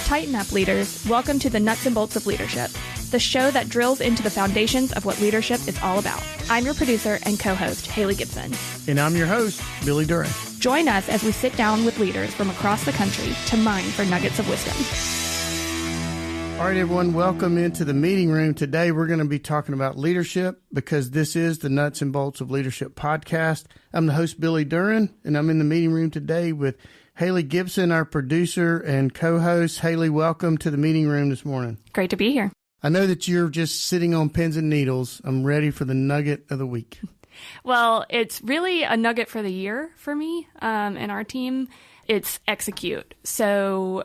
Tighten up, leaders. Welcome to the Nuts and Bolts of Leadership, the show that drills into the foundations of what leadership is all about. I'm your producer and co-host, Hali Gibson. And I'm your host, Billy Duran. Join us as we sit down with leaders from across the country to mine for nuggets of wisdom. All right, everyone, welcome into the meeting room. Today, we're going to be talking about leadership because this is the Nuts and Bolts of Leadership podcast. I'm the host, Billy Duran, and I'm in the meeting room today with Hali Gibson, our producer and co-host. Hali, welcome to the meeting room this morning. Great to be here. I know that you're just sitting on pins and needles. I'm ready for the nugget of the week. Well, it's really a nugget for the year for me and our team. It's execute. So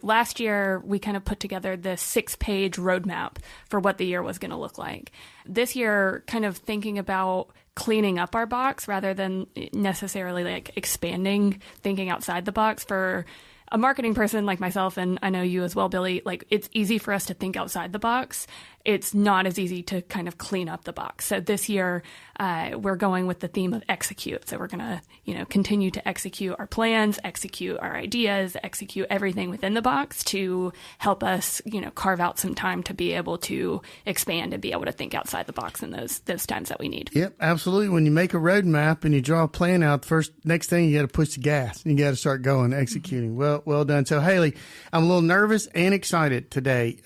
last year, we kind of put together this 6-page roadmap for what the year was going to look like. This year, kind of thinking about cleaning up our box rather than necessarily like expanding, thinking outside the box. For a marketing person like myself, and I know you as well, Billy, like it's easy for us to think outside the box. It's not as easy to kind of clean up the box. So this year, we're going with the theme of execute. So we're going to, continue to execute our plans, execute our ideas, execute everything within the box to help us, carve out some time to be able to expand and be able to think outside the box in those times that we need. Yep, absolutely. When you make a roadmap and you draw a plan out, next thing you got to push the gas. You got to start going, executing. Mm-hmm. Well done. So, Hali, I'm a little nervous and excited today.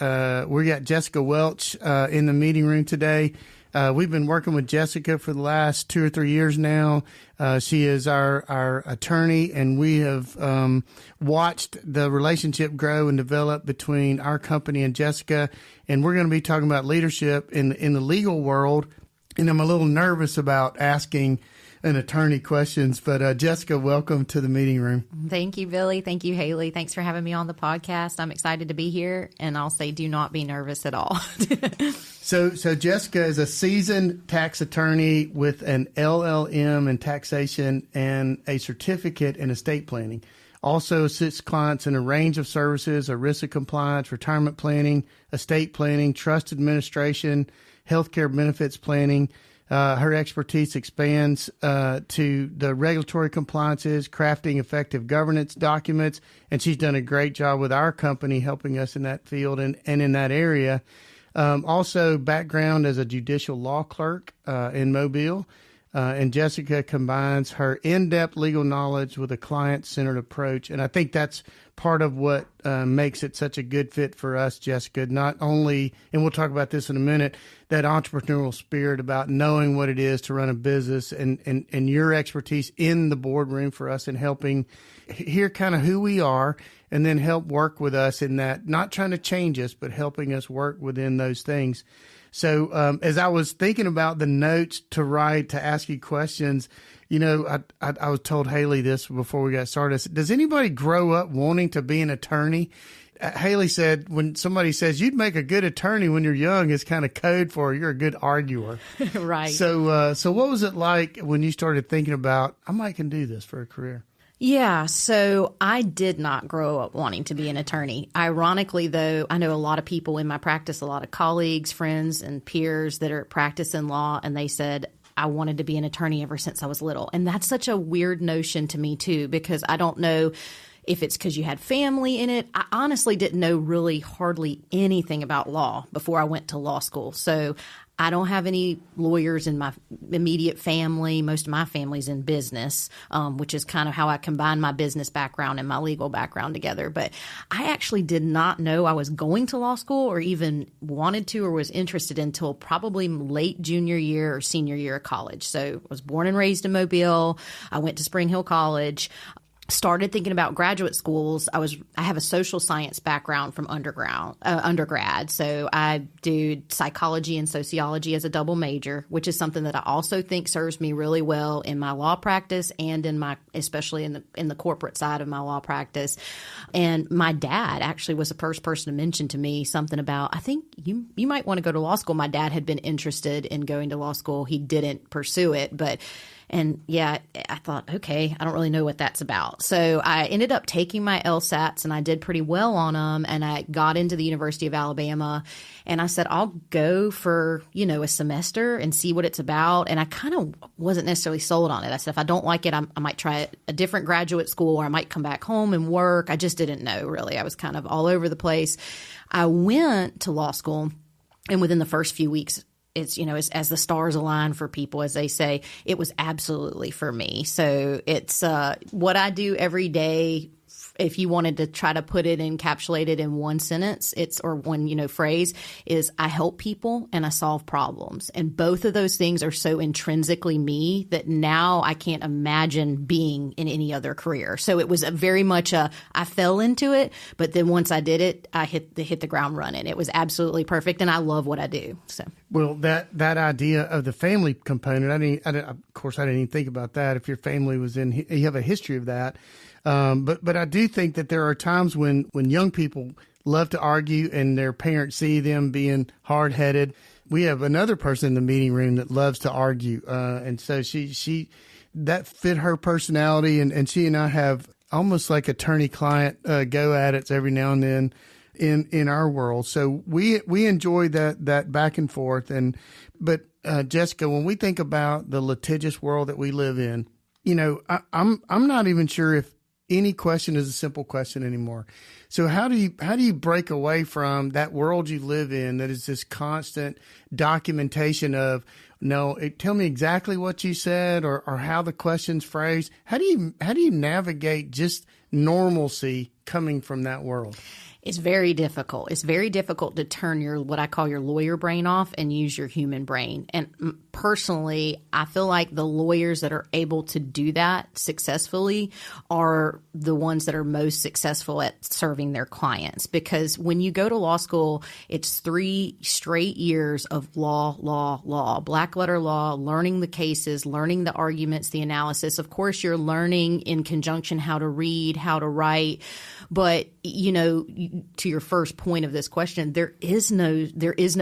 We got Jessica Welch in the meeting room today. We've been working with Jessica for the last 2 or 3 years now. She is our attorney, and we have watched the relationship grow and develop between our company and Jessica. And we're going to be talking about leadership in the legal world. And I'm a little nervous about asking an attorney questions, but Jessica, welcome to the meeting room. Thank you, Billy. Thank you, Hali. Thanks for having me on the podcast. I'm excited to be here, and I'll say do not be nervous at all. So Jessica is a seasoned tax attorney with an LLM in taxation and a certificate in estate planning. Also assists clients in a range of services: ERISA compliance, retirement planning, estate planning, trust administration, healthcare benefits planning. Her expertise expands to the regulatory compliances, crafting effective governance documents, and she's done a great job with our company helping us in that field and in that area. Also, background as a judicial law clerk in Mobile. And Jessica combines her in-depth legal knowledge with a client-centered approach. And I think that's part of what makes it such a good fit for us, Jessica. Not only, and we'll talk about this in a minute, that entrepreneurial spirit about knowing what it is to run a business and your expertise in the boardroom for us in helping hear kind of who we are and then help work with us in that, not trying to change us, but helping us work within those things. So as I was thinking about the notes to write, to ask you questions, I was told Hali this before we got started. I said, does anybody grow up wanting to be an attorney? Hali said, when somebody says you'd make a good attorney when you're young, it's kind of code for you're a good arguer. Right. So what was it like when you started thinking about, I can do this for a career? Yeah, so I did not grow up wanting to be an attorney. Ironically, though, I know a lot of people in my practice, a lot of colleagues, friends, and peers that are practicing law, and they said, I wanted to be an attorney ever since I was little. And that's such a weird notion to me, too, because I don't know if it's because you had family in it. I honestly didn't know really hardly anything about law before I went to law school. So I don't have any lawyers in my immediate family. Most of my family's in business, which is kind of how I combine my business background and my legal background together. But I actually did not know I was going to law school or even wanted to or was interested until probably late junior year or senior year of college. So I was born and raised in Mobile. I went to Spring Hill College. Started thinking about graduate schools. I have a social science background from undergrad. So I do psychology and sociology as a double major, which is something that I also think serves me really well in my law practice and especially in the corporate side of my law practice. And my dad actually was the first person to mention to me something about, I think you might want to go to law school. My dad had been interested in going to law school. He didn't pursue it, but And yeah, I thought, okay, I don't really know what that's about. So I ended up taking my LSATs and I did pretty well on them. And I got into the University of Alabama and I said, I'll go for, a semester and see what it's about. And I kind of wasn't necessarily sold on it. I said, if I don't like it, I might try a different graduate school or I might come back home and work. I just didn't know really. I was kind of all over the place. I went to law school and within the first few weeks, it's, as the stars align for people, as they say, it was absolutely for me. So it's what I do every day. If you wanted to try to put it encapsulate it in one sentence, or one, phrase, is I help people and I solve problems. And both of those things are so intrinsically me that now I can't imagine being in any other career. So it was very much I fell into it, but then once I did it, I hit the ground running. It was absolutely perfect, and I love what I do. So. Well, that idea of the family component, of course, I didn't even think about that. If your family was you have a history of that. But I do think that there are times when young people love to argue and their parents see them being hard-headed. We have another person in the meeting room that loves to argue. And so she that fit her personality. And she and I have almost like attorney-client go-at-its every now and then in our world. So we enjoy that back and forth. But Jessica, when we think about the litigious world that we live in, I'm not even sure if any question is a simple question anymore. So how do you break away from that world you live in that is this constant documentation of, no, tell me exactly what you said or how the question's phrased? How do you navigate just normalcy coming from that world? It's very difficult. It's very difficult to turn what I call your lawyer brain off and use your human brain. And personally, I feel like the lawyers that are able to do that successfully are the ones that are most successful at serving their clients. Because when you go to law school, it's 3 straight years of law, black letter law, learning the cases, learning the arguments, the analysis. Of course, you're learning in conjunction how to read, how to write. But, to your first point of this question, there is no,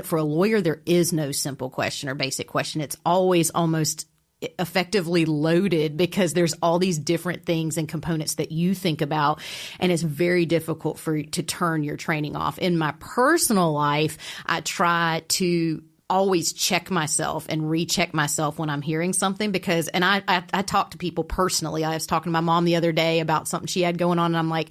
for a lawyer, there is no simple question or basic question. It's always almost effectively loaded because there's all these different things and components that you think about, and it's very difficult for you to turn your training off. In my personal life, I try to always check myself and recheck myself when I'm hearing something because I talk to people personally. I was talking to my mom the other day about something she had going on, and I'm like,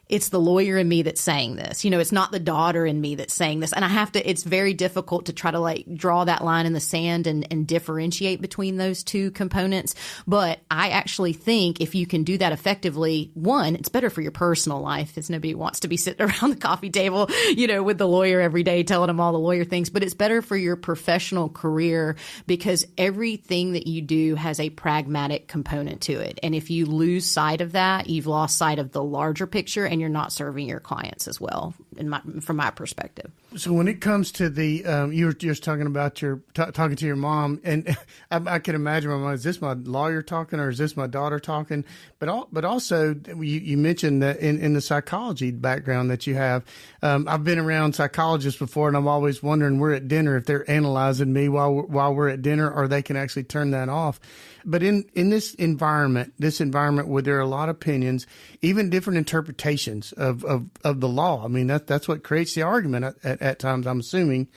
it's the lawyer in me that's saying this. It's not the daughter in me that's saying this. And it's very difficult to try to draw that line in the sand and differentiate between those two components. But I actually think if you can do that effectively, one, it's better for your personal life because nobody wants to be sitting around the coffee table, with the lawyer every day telling them all the lawyer things. But it's better for your professional career because everything that you do has a pragmatic component to it. And if you lose sight of that, you've lost sight of the larger picture and you're not serving your clients as well, from my perspective. So when it comes to the, you were just talking about talking to your mom, and I can imagine my mom, is this my lawyer talking or is this my daughter talking? But also you mentioned that in the psychology background that you have. I've been around psychologists before, and I'm always wondering, we're at dinner, if they're analyzing me while we're at dinner, or they can actually turn that off. But in this environment where there are a lot of opinions, even different interpretations of the law. I mean, that's what creates the argument at times, I'm assuming,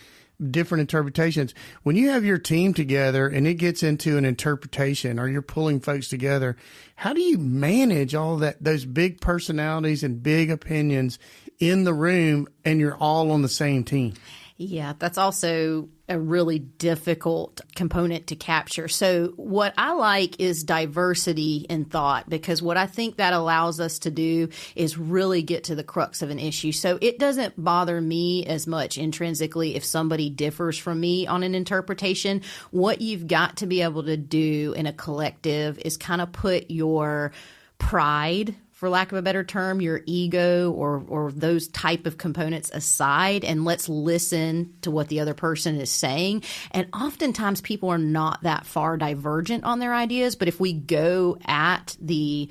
different interpretations. When you have your team together and it gets into an interpretation or you're pulling folks together, how do you manage all those big personalities and big opinions in the room and you're all on the same team? Yeah, that's also a really difficult component to capture. So what I like is diversity in thought, because what I think that allows us to do is really get to the crux of an issue. So it doesn't bother me as much intrinsically if somebody differs from me on an interpretation. What you've got to be able to do in a collective is kind of put your pride, for lack of a better term, your ego or those type of components aside, and let's listen to what the other person is saying. And oftentimes people are not that far divergent on their ideas, but if we go at the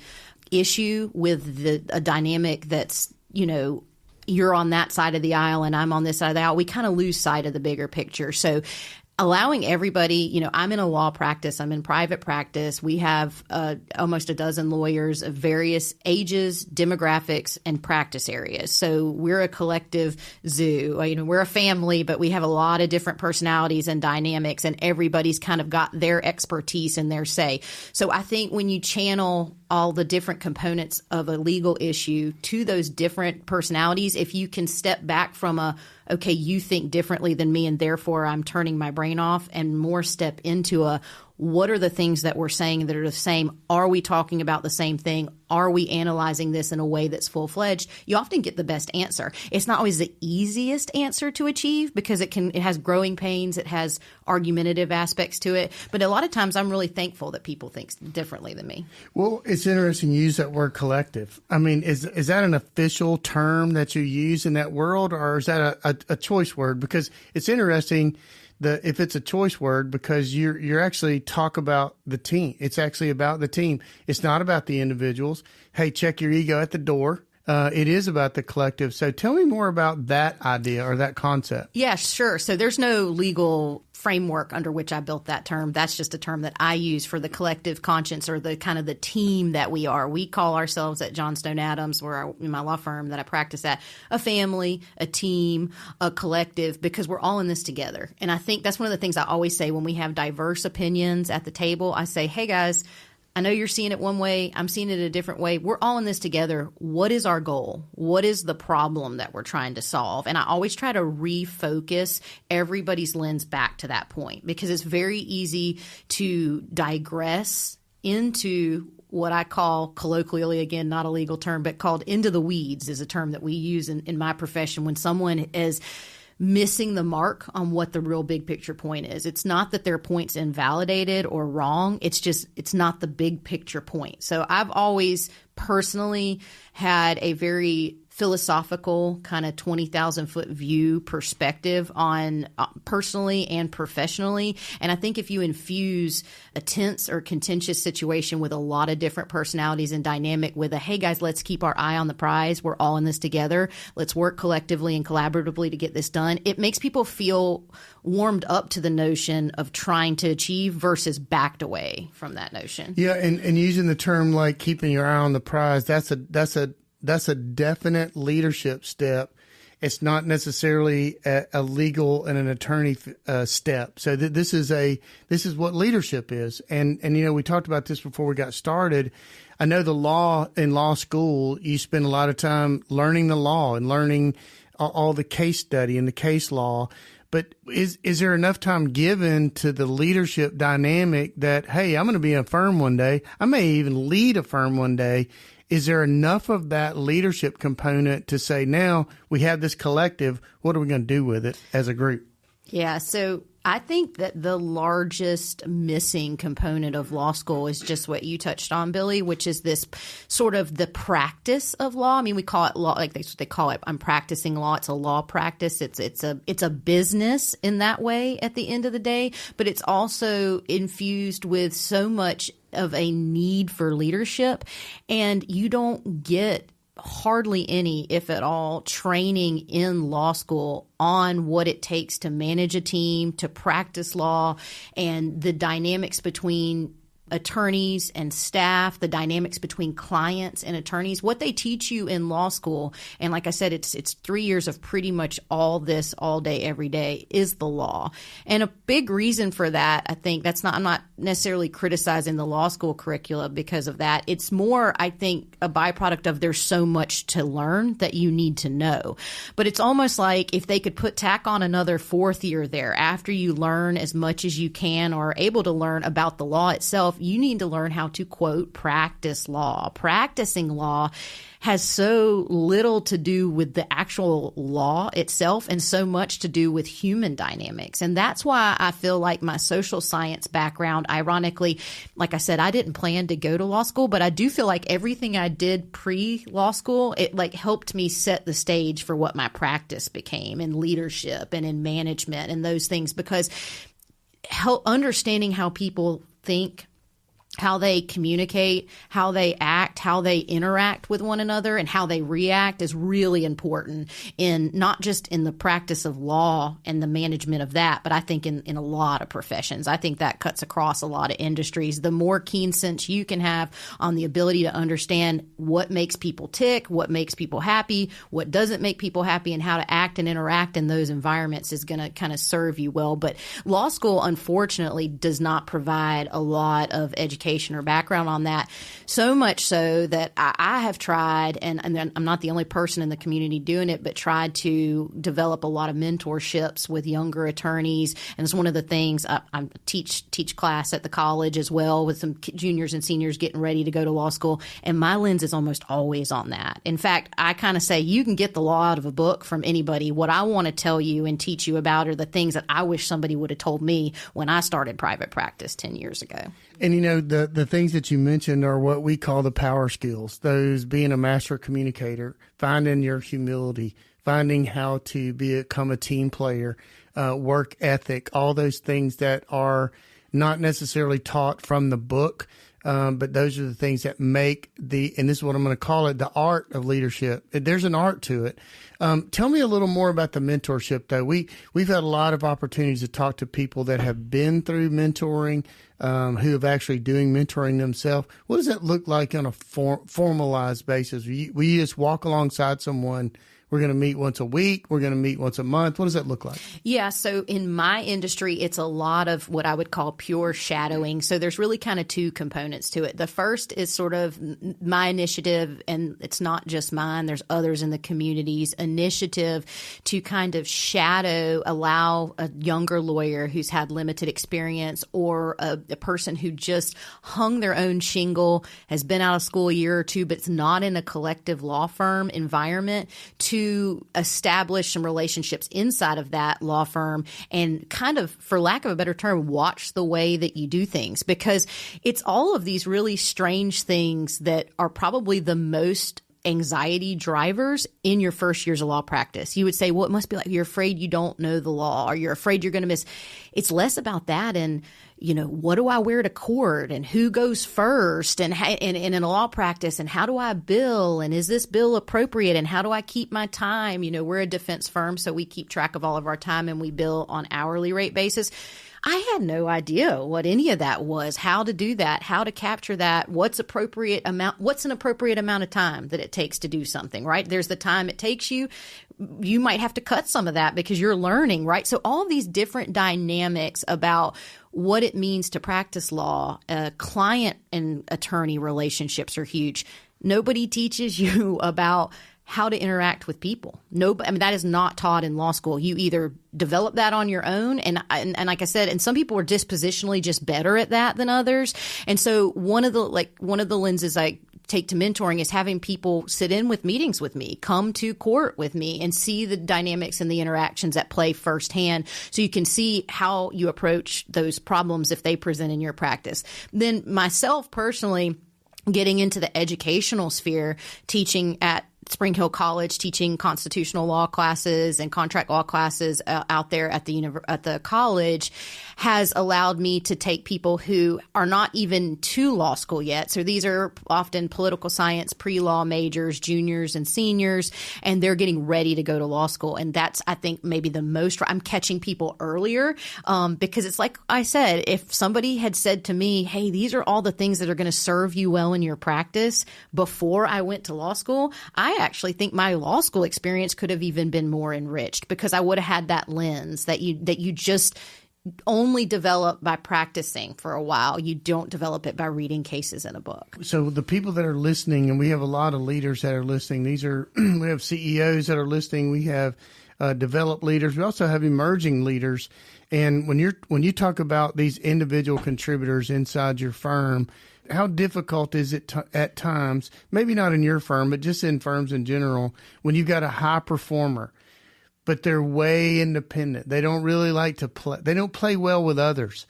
issue with a dynamic that's, you're on that side of the aisle and I'm on this side of the aisle, we kind of lose sight of the bigger picture. So allowing everybody, I'm in a law practice, I'm in private practice. We have almost a dozen lawyers of various ages, demographics, and practice areas. So we're a collective zoo. We're a family, but we have a lot of different personalities and dynamics, and everybody's kind of got their expertise and their say. So I think when you channel all the different components of a legal issue to those different personalities, if you can step back from okay, you think differently than me and therefore I'm turning my brain off, and more step into what are the things that we're saying that are the same? Are we talking about the same thing? Are we analyzing this in a way that's full-fledged? You often get the best answer. It's not always the easiest answer to achieve because it has growing pains, it has argumentative aspects to it. But a lot of times I'm really thankful that people think differently than me. Well, it's interesting you use that word collective. I mean, is that an official term that you use in that world, or is that a choice word? Because it's interesting if it's a choice word, because you're actually talk about the team. It's actually about the team. It's not about the individuals. Hey, check your ego at the door. It is about the collective. So tell me more about that idea or that concept. Yeah, sure. So there's no legal framework under which I built that term. That's just a term that I use for the collective conscience, or the kind of the team that we are. We call ourselves at Johnstone Adams, in my law firm that I practice at, a family, a team, a collective, because we're all in this together. And I think that's one of the things I always say when we have diverse opinions at the table. I say, hey guys, I know you're seeing it one way. I'm seeing it a different way. We're all in this together. What is our goal? What is the problem that we're trying to solve? And I always try to refocus everybody's lens back to that point, because it's very easy to digress into what I call colloquially, again, not a legal term, but called into the weeds is a term that we use in my profession when someone is missing the mark on what the real big picture point is. It's not that their point's invalidated or wrong. It's not the big picture point. So I've always personally had a very philosophical kind of 20,000 foot view perspective on personally and professionally. And I think if you infuse a tense or contentious situation with a lot of different personalities and dynamic with hey guys, let's keep our eye on the prize. We're all in this together. Let's work collectively and collaboratively to get this done. It makes people feel warmed up to the notion of trying to achieve versus backed away from that notion. Yeah. And using the term like keeping your eye on the prize, that's a definite leadership step. It's not necessarily a legal and an attorney step. So this is what leadership is. And we talked about this before we got started. I know in law school, you spend a lot of time learning the law and learning all the case study and the case law. But is there enough time given to the leadership dynamic that, hey, I'm going to be in a firm one day. I may even lead a firm one day. Is there enough of that leadership component to say, now we have this collective, what are we going to do with it as a group? Yeah, so I think that the largest missing component of law school is just what you touched on, Billy, which is this sort of the practice of law. I mean, we call it law, like they call it. I'm practicing law. It's a law practice. It's a business in that way at the end of the day, but it's also infused with so much of a need for leadership, and you don't get hardly any, if at all, training in law school on what it takes to manage a team, to practice law, and the dynamics between attorneys and staff, the dynamics between clients and attorneys, what they teach you in law school. And like I said, it's 3 years of pretty much all this all day, every day is the law. And a big reason for that, I think I'm not necessarily criticizing the law school curricula because of that. It's more, I think, a byproduct of there's so much to learn that you need to know. But it's almost like if they could tack on another fourth year there after you learn as much as you can or are able to learn about the law itself, you need to learn how to, quote, practice law. Practicing law has so little to do with the actual law itself and so much to do with human dynamics. And that's why I feel like my social science background, ironically, like I said, I didn't plan to go to law school, but I do feel like everything I did pre-law school, it helped me set the stage for what my practice became in leadership and in management and those things, because understanding how people think, how they communicate, how they act, how they interact with one another, and how they react is really important in not just in the practice of law and the management of that, but I think in a lot of professions. I think that cuts across a lot of industries. The more keen sense you can have on the ability to understand what makes people tick, what makes people happy, what doesn't make people happy, and how to act and interact in those environments is going to kind of serve you well. But law school, unfortunately, does not provide a lot of education or background on that, so much so that I have tried, and I'm not the only person in the community doing it, but tried to develop a lot of mentorships with younger attorneys. And it's one of the things I teach class at the college as well with some juniors and seniors getting ready to go to law school. And my lens is almost always on that. In fact, I kind of say you can get the law out of a book from anybody. What I want to tell you and teach you about are the things that I wish somebody would have told me when I started private practice 10 years ago. And, you know, the things that you mentioned are what we call the power skills, those being a master communicator, finding your humility, finding how to become a team player, work ethic, all those things that are not necessarily taught from the book, but those are the things that make and this is what I'm going to call it, the art of leadership. There's an art to it. Tell me a little more about the mentorship, though. We've had a lot of opportunities to talk to people that have been through mentoring, who have actually doing mentoring themselves. What does that look like on a formalized basis? We just walk alongside someone. We're going to meet once a week. We're going to meet once a month. What does that look like? Yeah. So in my industry, it's a lot of what I would call pure shadowing. So there's really kind of two components to it. The first is sort of my initiative, and it's not just mine. There's others in the community's initiative to kind of allow a younger lawyer who's had limited experience or a person who just hung their own shingle, has been out of school a year or two, but it's not in a collective law firm environment, to establish some relationships inside of that law firm and kind of, for lack of a better term, watch the way that you do things, because it's all of these really strange things that are probably the most anxiety drivers in your first years of law practice. You would say, well, it must be like you're afraid you don't know the law, or you're afraid you're going to miss. It's less about that and, you know, what do I wear to court and who goes first and in a law practice, and how do I bill, and is this bill appropriate, and how do I keep my time? You know, we're a defense firm, so we keep track of all of our time and we bill on hourly rate basis. I had no idea what any of that was, how to do that, how to capture that, what's an appropriate amount of time that it takes to do something, right? There's the time it takes you. You might have to cut some of that because you're learning, right? So all of these different dynamics about what it means to practice law, client and attorney relationships are huge. Nobody teaches you about how to interact with people. That is not taught in law school. You either develop that on your own, and like I said, and some people are dispositionally just better at that than others. And so one of the lenses I take to mentoring is having people sit in with meetings with me, come to court with me, and see the dynamics and the interactions at play firsthand, so you can see how you approach those problems if they present in your practice. Then myself personally, getting into the educational sphere, teaching at Spring Hill College, teaching constitutional law classes and contract law classes out there at the college, has allowed me to take people who are not even to law school yet. So these are often political science pre-law majors, juniors and seniors, and they're getting ready to go to law school. And that's, I think, maybe the most I'm catching people earlier, because it's like I said, if somebody had said to me, hey, these are all the things that are going to serve you well in your practice before I went to law school, I actually think my law school experience could have even been more enriched, because I would have had that lens that you just only develop by practicing for a while. You don't develop it by reading cases in a book. So the people that are listening, and we have a lot of leaders that are listening. We have CEOs that are listening. We have developed leaders. We also have emerging leaders. And when you talk about these individual contributors inside your firm, how difficult is it at times, maybe not in your firm, but just in firms in general, when you've got a high performer, but they're way independent. They don't really like to play. They don't play well with others.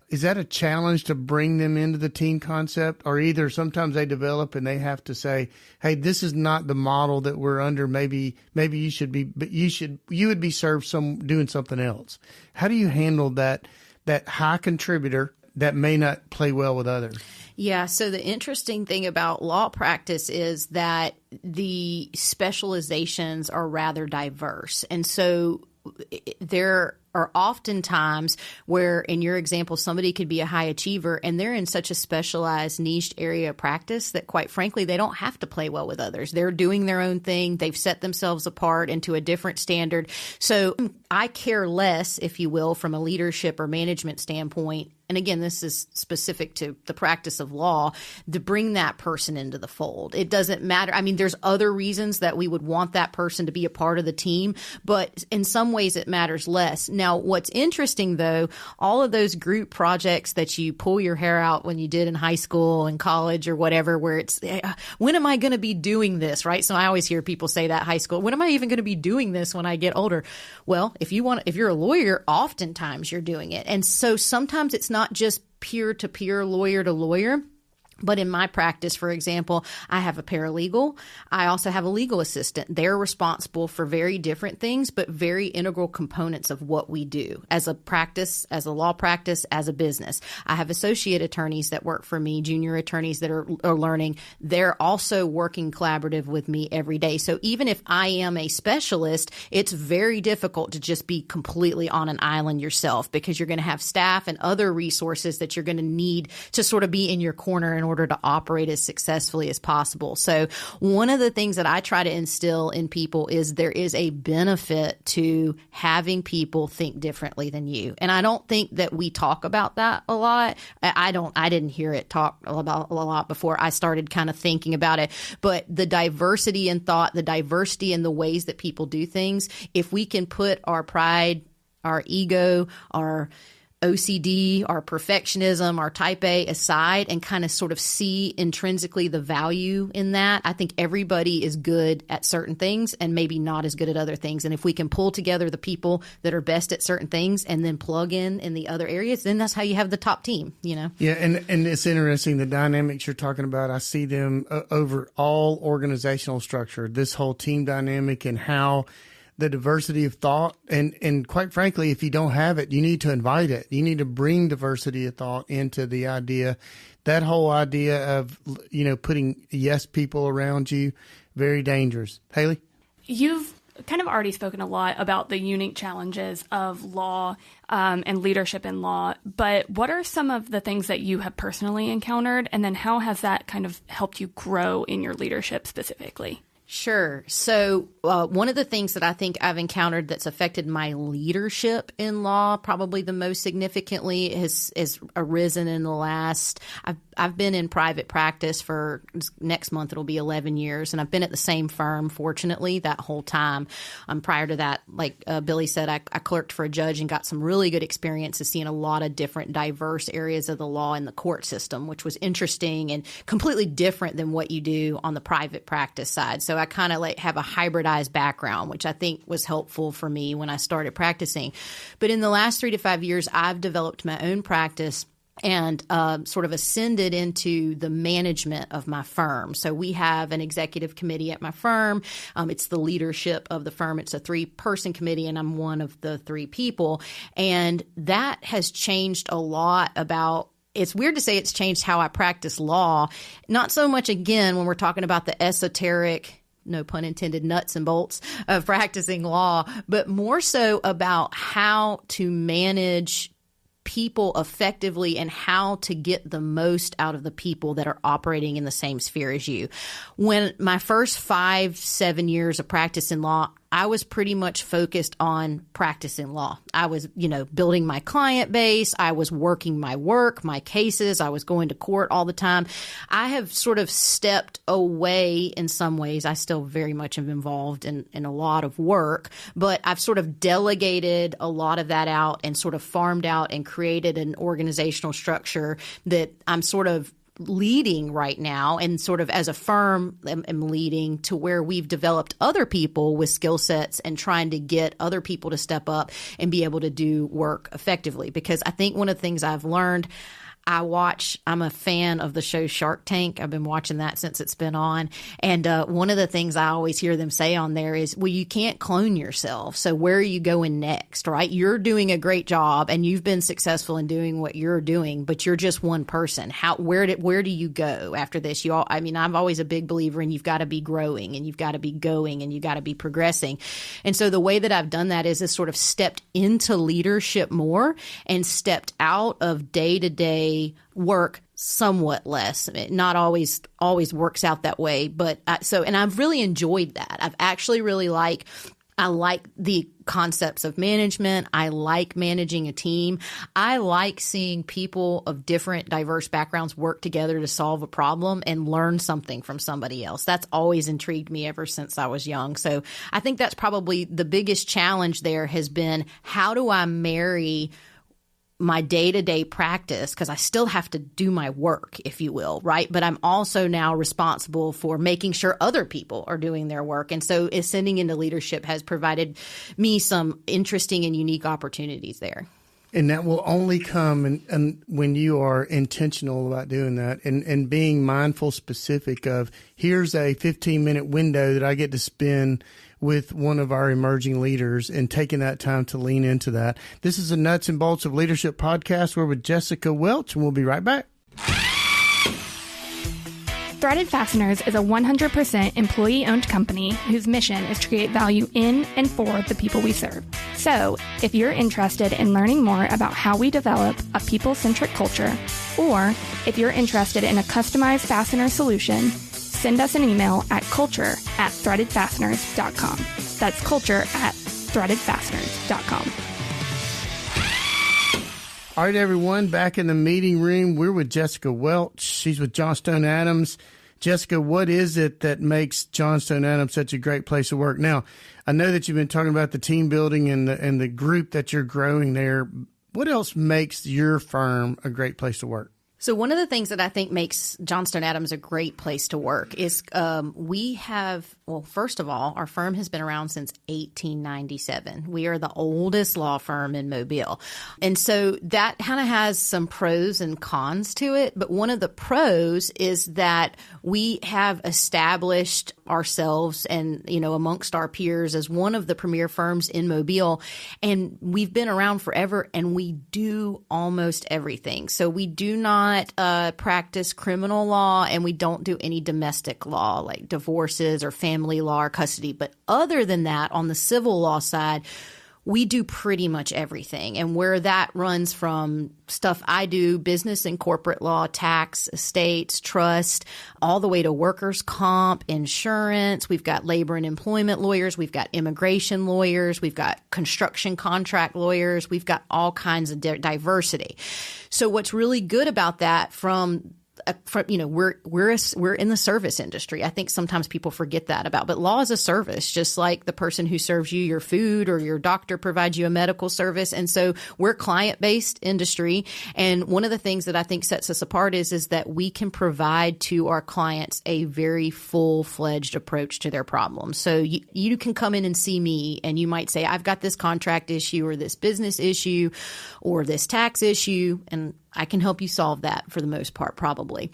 Is that a challenge to bring them into the team concept? Or either sometimes they develop and they have to say, hey, this is not the model that we're under. Maybe you should be, but you would be served doing something else. How do you handle that high contributor that may not play well with others? Yeah. So the interesting thing about law practice is that the specializations are rather diverse. And so there are often times where, in your example, somebody could be a high achiever and they're in such a specialized niched area of practice that, quite frankly, they don't have to play well with others. They're doing their own thing. They've set themselves apart into a different standard. So I care less, if you will, from a leadership or management standpoint. And again, this is specific to the practice of law, to bring that person into the fold. It doesn't matter. I mean, there's other reasons that we would want that person to be a part of the team, but in some ways it matters less. Now, what's interesting, though, all of those group projects that you pull your hair out when you did in high school and college or whatever, where it's, when am I going to be doing this, right? So I always hear people say that high school, when am I even going to be doing this when I get older? Well, if you're a lawyer, oftentimes you're doing it. And so sometimes it's not just peer-to-peer, lawyer to lawyer. But in my practice, for example, I have a paralegal. I also have a legal assistant. They're responsible for very different things, but very integral components of what we do as a practice, as a law practice, as a business. I have associate attorneys that work for me, junior attorneys that are learning. They're also working collaborative with me every day. So even if I am a specialist, it's very difficult to just be completely on an island yourself, because you're going to have staff and other resources that you're going to need to sort of be in your corner in order to operate as successfully as possible. So one of the things that I try to instill in people is there is a benefit to having people think differently than you. And I don't think that we talk about that a lot. I didn't hear it talked about a lot before I started kind of thinking about it. But the diversity in thought, the diversity in the ways that people do things, if we can put our pride, our ego, our OCD, our perfectionism, our type A aside, and kind of sort of see intrinsically the value in that, I think everybody is good at certain things and maybe not as good at other things. And if we can pull together the people that are best at certain things and then plug in the other areas, then that's how you have the top team, you know? Yeah, and it's interesting, the dynamics you're talking about, I see them over all organizational structure, this whole team dynamic and how the diversity of thought, and quite frankly, if you don't have it, you need to invite it. You need to bring diversity of thought into the idea. That whole idea of, putting yes people around you, very dangerous. Haley? You've kind of already spoken a lot about the unique challenges of law and leadership in law, but what are some of the things that you have personally encountered, and then how has that kind of helped you grow in your leadership specifically? Sure. So one of the things that I think I've encountered that's affected my leadership in law probably the most significantly has arisen in the last, I've been in private practice for next month, it'll be 11 years, and I've been at the same firm, fortunately, that whole time. Prior to that, like Billy said, I clerked for a judge and got some really good experience of seeing a lot of different diverse areas of the law in the court system, which was interesting and completely different than what you do on the private practice side. So I kind of have a hybridized background, which I think was helpful for me when I started practicing. But in the last 3 to 5 years, I've developed my own practice and sort of ascended into the management of my firm. So we have an executive committee at my firm. It's the leadership of the firm. It's a 3-person committee, and I'm one of the 3 people. And that has changed a lot about. It's weird to say it's changed how I practice law. Not so much, again, when we're talking about the esoteric, no pun intended, nuts and bolts of practicing law, but more so about how to manage people effectively and how to get the most out of the people that are operating in the same sphere as you. When my first 5-7 years of practice in law, I was pretty much focused on practicing law. I was, building my client base. I was working my work, my cases. I was going to court all the time. I have sort of stepped away in some ways. I still very much am involved in a lot of work, but I've sort of delegated a lot of that out and sort of farmed out and created an organizational structure that I'm sort of leading right now, and sort of as a firm am leading to where we've developed other people with skill sets and trying to get other people to step up and be able to do work effectively. Because I think one of the things I've learned, I'm a fan of the show Shark Tank. I've been watching that since it's been on. And one of the things I always hear them say on there is, well, you can't clone yourself. So where are you going next, right? You're doing a great job and you've been successful in doing what you're doing, but you're just one person. Where do you go after this? I'm always a big believer in you've got to be growing and you've got to be going and you've got to be progressing. And so the way that I've done that is sort of stepped into leadership more and stepped out of day-to-day work somewhat less. It not always works out that way, but and I've really enjoyed that. I've actually really I like the concepts of management. I like managing a team. I like seeing people of different diverse backgrounds work together to solve a problem and learn something from somebody else. That's always intrigued me ever since I was young. So I think that's probably the biggest challenge there has been, how do I marry my day-to-day practice, because I still have to do my work, if you will, right? But I'm also now responsible for making sure other people are doing their work. And so ascending into leadership has provided me some interesting and unique opportunities there. And that will only come and when you are intentional about doing that and being mindful, specific of, here's a 15-minute window that I get to spend with one of our emerging leaders and taking that time to lean into that. This is a Nuts and Bolts of Leadership podcast. We're with Jessica Welch, and we'll be right back. Threaded Fasteners is a 100% employee-owned company whose mission is to create value in and for the people we serve. So, if you're interested in learning more about how we develop a people-centric culture, or if you're interested in a customized fastener solution, send us an email at culture@threadedfasteners.com. That's culture@threadedfasteners.com. All right, everyone, back in the meeting room. We're with Jessica Welch. She's with Johnstone Adams. Jessica, what is it that makes Johnstone Adams such a great place to work? Now, I know that you've been talking about the team building and the group that you're growing there. What else makes your firm a great place to work? So one of the things that I think makes Johnstone Adams a great place to work is first of all, our firm has been around since 1897. We are the oldest law firm in Mobile. And so that kind of has some pros and cons to it. But one of the pros is that we have established ourselves and, amongst our peers as one of the premier firms in Mobile. And we've been around forever and we do almost everything. So we do not practice criminal law and we don't do any domestic law like divorces or family law or custody. But other than that, on the civil law side, we do pretty much everything. And where that runs from stuff I do, business and corporate law, tax, estates, trust, all the way to workers' comp, insurance. We've got labor and employment lawyers. We've got immigration lawyers. We've got construction contract lawyers. We've got all kinds of diversity. So what's really good about that we're in the service industry. I think sometimes people forget that but law is a service, just like the person who serves you your food or your doctor provides you a medical service. And so we're client-based industry. And one of the things that I think sets us apart is that we can provide to our clients a very full-fledged approach to their problems. So you can come in and see me and you might say, I've got this contract issue or this business issue or this tax issue, and I can help you solve that for the most part, probably.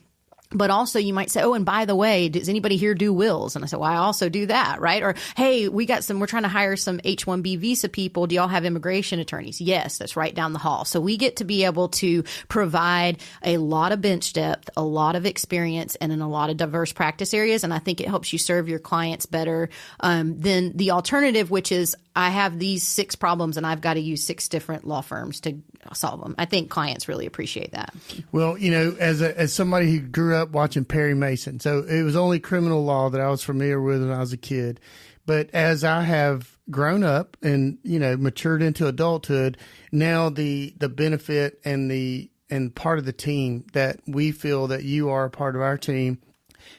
But also you might say, oh, and by the way, does anybody here do wills? And I said, well, I also do that, right? Or, hey, we're trying to hire some H-1B visa people. Do y'all have immigration attorneys? Yes, that's right down the hall. So we get to be able to provide a lot of bench depth, a lot of experience, and in a lot of diverse practice areas. And I think it helps you serve your clients better than the alternative, which is I have these 6 problems and I've got to use 6 different law firms to solve them. I think clients really appreciate that. Well, as somebody who grew up watching Perry Mason, so it was only criminal law that I was familiar with when I was a kid. But as I have grown up and, matured into adulthood, now the benefit and part of the team that we feel that you are a part of our team,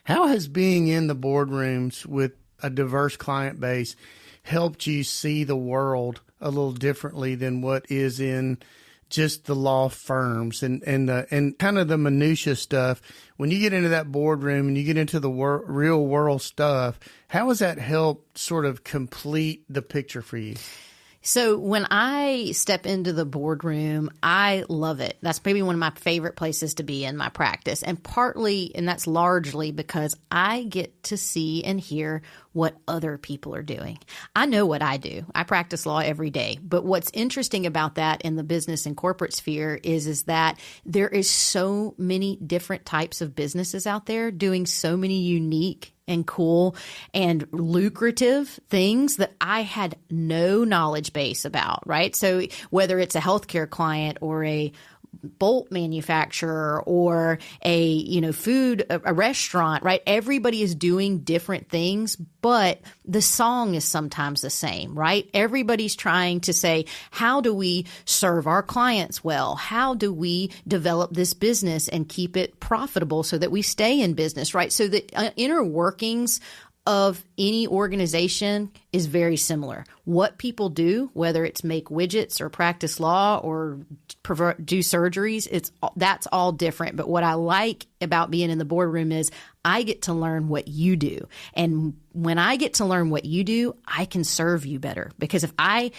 how has being in the boardrooms with a diverse client base helped you see the world a little differently than what is in just the law firms and kind of the minutia stuff? When you get into that boardroom and you get into the real world stuff, how has that helped sort of complete the picture for you? So when I step into the boardroom, I love it. That's maybe one of my favorite places to be in my practice. And that's largely because I get to see and hear what other people are doing. I know what I do. I practice law every day. But what's interesting about that in the business and corporate sphere is that there is so many different types of businesses out there doing so many unique and cool and lucrative things that I had no knowledge base about, right? So whether it's a healthcare client or a bolt manufacturer or a restaurant, right? Everybody is doing different things, but the song is sometimes the same, right? Everybody's trying to say, how do we serve our clients well? How do we develop this business and keep it profitable so that we stay in business, right? So the inner workings of any organization is very similar. What people do, whether it's make widgets or practice law or do surgeries, that's all different. But what I like about being in the boardroom is I get to learn what you do. And when I get to learn what you do, I can serve you better. Because if I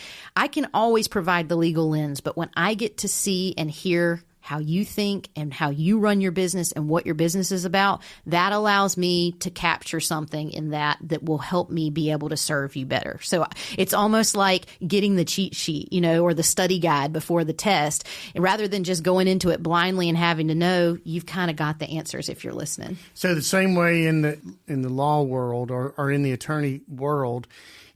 can always provide the legal lens, but when I get to see and hear how you think and how you run your business and what your business is about, that allows me to capture something in that will help me be able to serve you better. So it's almost like getting the cheat sheet, or the study guide before the test. And rather than just going into it blindly and having to know, you've kind of got the answers if you're listening. So the same way in the law world or in the attorney world,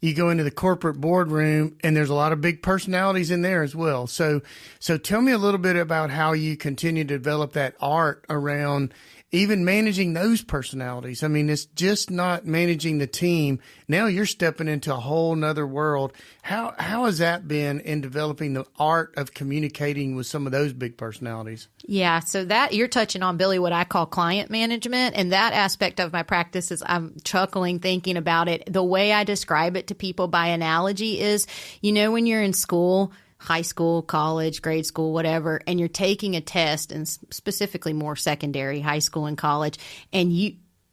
you go into the corporate boardroom and there's a lot of big personalities in there as well. So tell me a little bit about how you continue to develop that art around even managing those personalities. I mean, it's just not managing the team. Now you're stepping into a whole nother world. How has that been in developing the art of communicating with some of those big personalities? Yeah, so that you're touching on, Billy, what I call client management. And that aspect of my practice is I'm chuckling thinking about it. The way I describe it to people by analogy is, when you're in school, high school, college, grade school, whatever, and you're taking a test, and specifically more secondary, high school and college, and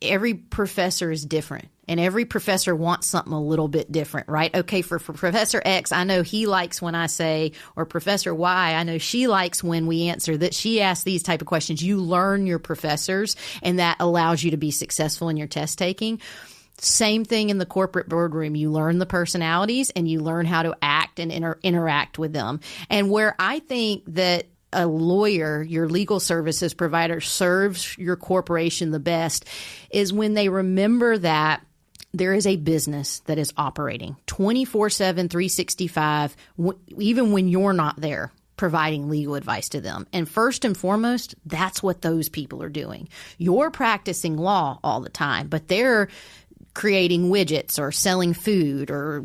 every professor is different. And every professor wants something a little bit different, right? Okay, for Professor X, I know he likes when I say, or Professor Y, I know she likes when we answer that she asks these type of questions. You learn your professors, and that allows you to be successful in your test taking. Same thing in the corporate boardroom. You learn the personalities and you learn how to act and interact with them. And where I think that a lawyer, your legal services provider, serves your corporation the best is when they remember that there is a business that is operating 24/7, 365, even when you're not there, providing legal advice to them. And first and foremost, that's what those people are doing. You're practicing law all the time, but they're creating widgets or selling food or,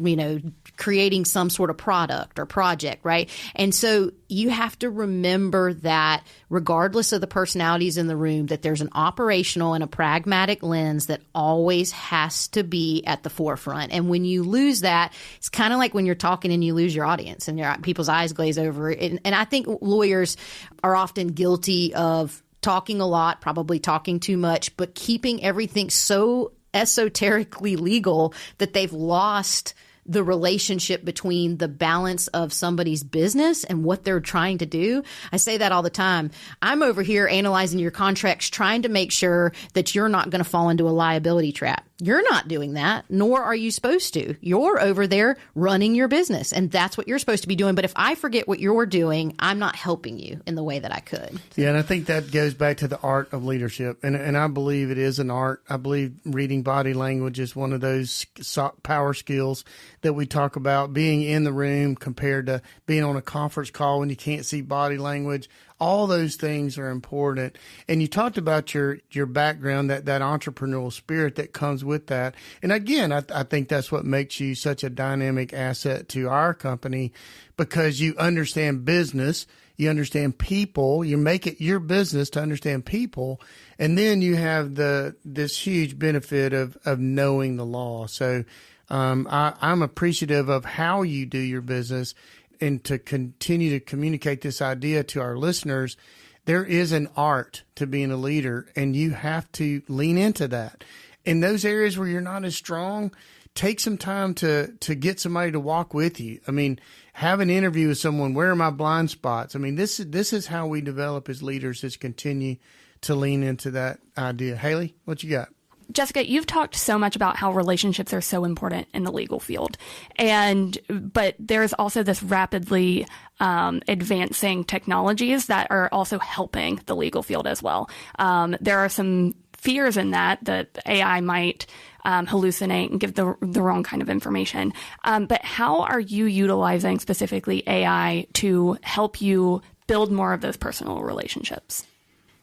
creating some sort of product or project, right? And so you have to remember that regardless of the personalities in the room, that there's an operational and a pragmatic lens that always has to be at the forefront. And when you lose that, it's kind of like when you're talking and you lose your audience and people's eyes glaze over. And I think lawyers are often guilty of talking a lot, probably talking too much, but keeping everything so esoterically legal that they've lost the relationship between the balance of somebody's business and what they're trying to do. I say that all the time. I'm over here analyzing your contracts, trying to make sure that you're not going to fall into a liability trap. You're not doing that, nor are you supposed to. You're over there running your business, and that's what you're supposed to be doing. But if I forget what you're doing, I'm not helping you in the way that I could. Yeah, and I think that goes back to the art of leadership, and I believe it is an art. I believe reading body language is one of those power skills that we talk about, being in the room compared to being on a conference call when you can't see body language. All those things are important. And you talked about your background, that entrepreneurial spirit that comes with that. And again, I think that's what makes you such a dynamic asset to our company, because you understand business, you understand people, you make it your business to understand people, and then you have this huge benefit of knowing the law. So I'm appreciative of how you do your business. And to continue to communicate this idea to our listeners, there is an art to being a leader, and you have to lean into that. in those areas where you're not as strong, take some time to get somebody to walk with you. I mean, have an interview with someone. Where are my blind spots? I mean, this is how we develop as leaders, is continue to lean into that idea. Hali, what you got? Jessica, you've talked so much about how relationships are so important in the legal field. But there's also this rapidly advancing technologies that are also helping the legal field as well. There are some fears in that AI might hallucinate and give the wrong kind of information. But how are you utilizing specifically AI to help you build more of those personal relationships?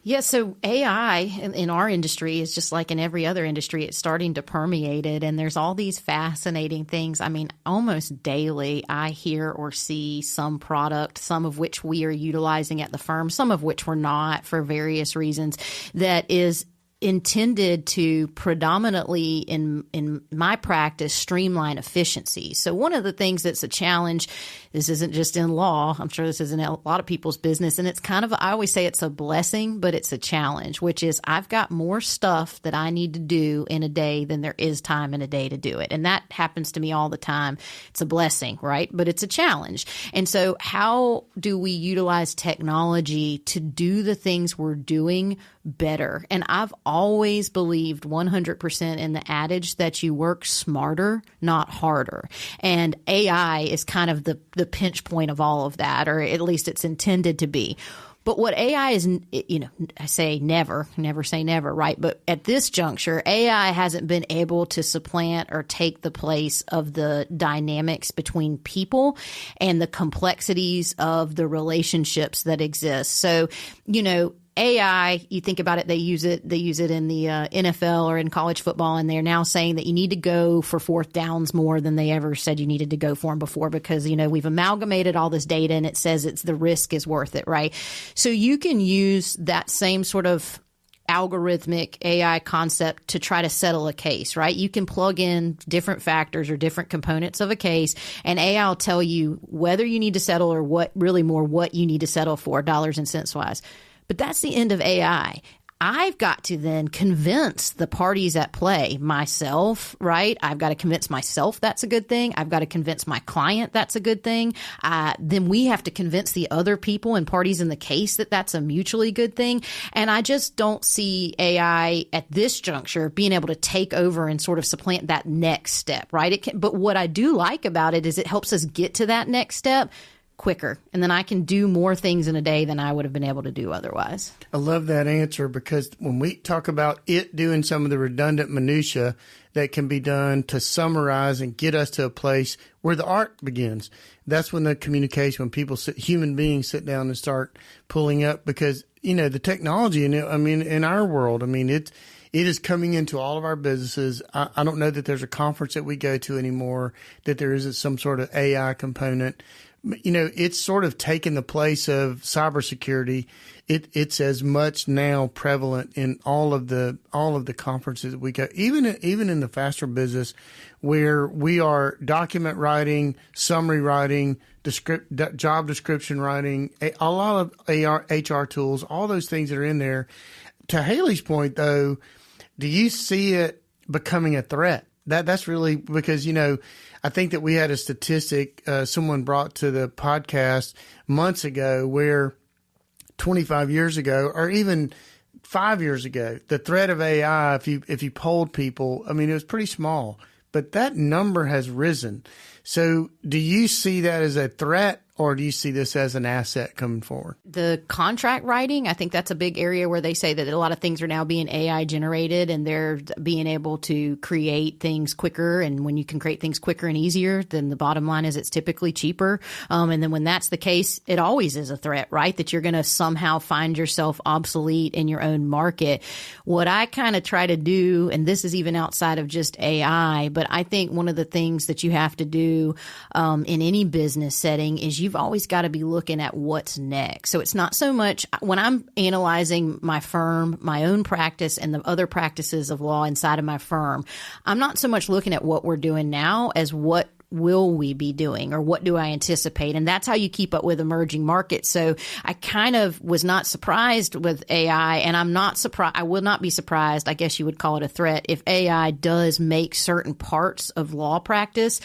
Yeah, so AI in our industry is just like in every other industry. It's starting to permeate it, and there's all these fascinating things. I mean, almost daily I hear or see some product, some of which we are utilizing at the firm, some of which we're not for various reasons, that is intended to predominantly, in my practice, streamline efficiency. So one of the things that's a challenge, this isn't just in law, I'm sure this is in a lot of people's business, and it's kind of, I always say it's a blessing, but it's a challenge, which is I've got more stuff that I need to do in a day than there is time in a day to do it. And that happens to me all the time. It's a blessing, right? But it's a challenge. And so how do we utilize technology to do the things we're doing better? And I've always believed 100% in the adage that you work smarter, not harder. And AI is kind of the pinch point of all of that, or at least it's intended to be. But what AI is, I say never say never, right? But at this juncture, AI hasn't been able to supplant or take the place of the dynamics between people and the complexities of the relationships that exist. So, AI, you think about it, they use it in the NFL or in college football, and they're now saying that you need to go for fourth downs more than they ever said you needed to go for them before, because, we've amalgamated all this data and it says the risk is worth it, right? So you can use that same sort of algorithmic AI concept to try to settle a case, right? You can plug in different factors or different components of a case, and AI will tell you whether you need to settle or what you need to settle for, dollars and cents wise. But that's the end of AI. I've got to then convince the parties at play, myself, right? I've got to convince myself that's a good thing. I've got to convince my client that's a good thing. Then we have to convince the other people and parties in the case that that's a mutually good thing. And I just don't see AI at this juncture being able to take over and sort of supplant that next step, right? But what I do like about it is it helps us get to that next step quicker, and then I can do more things in a day than I would have been able to do otherwise. I love that answer, because when we talk about it doing some of the redundant minutia that can be done to summarize and get us to a place where the art begins, that's when the communication, when human beings sit down and start pulling up, because the technology in our world, it is coming into all of our businesses. I don't know that there's a conference that we go to anymore that there isn't some sort of AI component. It's sort of taken the place of cybersecurity. It's as much now prevalent in all of the conferences that we go, even in the faster business, where we are document writing, summary writing, job description writing, a lot of HR tools, all those things that are in there. To Hali's point, though, do you see it becoming a threat? That's really because, I think that we had a statistic someone brought to the podcast months ago where 25 years ago, or even 5 years ago, the threat of AI, if you polled people, it was pretty small, but that number has risen. So do you see that as a threat, or do you see this as an asset coming forward? The contract writing, I think that's a big area where they say that a lot of things are now being AI generated, and they're being able to create things quicker. And when you can create things quicker and easier, then the bottom line is it's typically cheaper. And then when that's the case, it always is a threat, right? That you're going to somehow find yourself obsolete in your own market. What I kind of try to do, and this is even outside of just AI, but I think one of the things that you have to do in any business setting is you've always got to be looking at what's next. So it's not so much when I'm analyzing my firm, my own practice, and the other practices of law inside of my firm, I'm not so much looking at what we're doing now as what will we be doing, or what do I anticipate? And that's how you keep up with emerging markets. So I kind of was not surprised with AI, and I'm not surprised. I will not be surprised, I guess you would call it a threat, if AI does make certain parts of law practice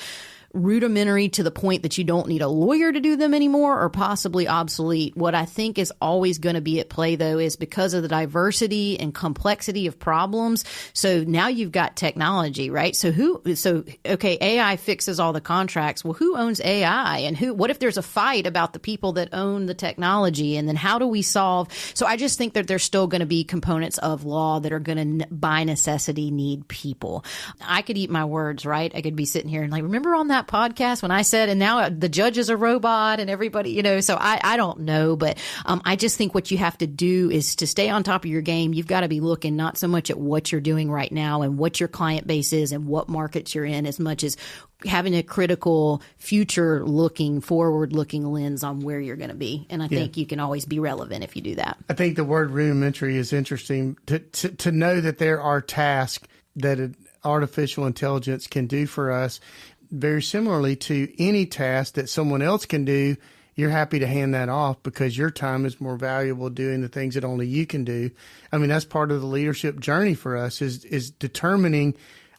rudimentary to the point that you don't need a lawyer to do them anymore, or possibly obsolete. What I think is always going to be at play, though, is because of the diversity and complexity of problems. So now you've got technology, right? Okay, AI fixes all the contracts. Well, who owns AI, and what if there's a fight about the people that own the technology? And then how do we solve? So I just think that there's still going to be components of law that are going to, by necessity, need people. I could eat my words, right? I could be sitting here and remember on that podcast when I said, and now the judge is a robot and everybody, so I don't know, but I just think what you have to do is to stay on top of your game. You've got to be looking not so much at what you're doing right now and what your client base is and what markets you're in, as much as having a critical future-looking, forward-looking lens on where you're going to be. And I think you can always be relevant if you do that. I think the word rudimentary is interesting to know that there are tasks that artificial intelligence can do for us. Very similarly to any task that someone else can do, you're happy to hand that off because your time is more valuable doing the things that only you can do. I mean, that's part of the leadership journey for us is determining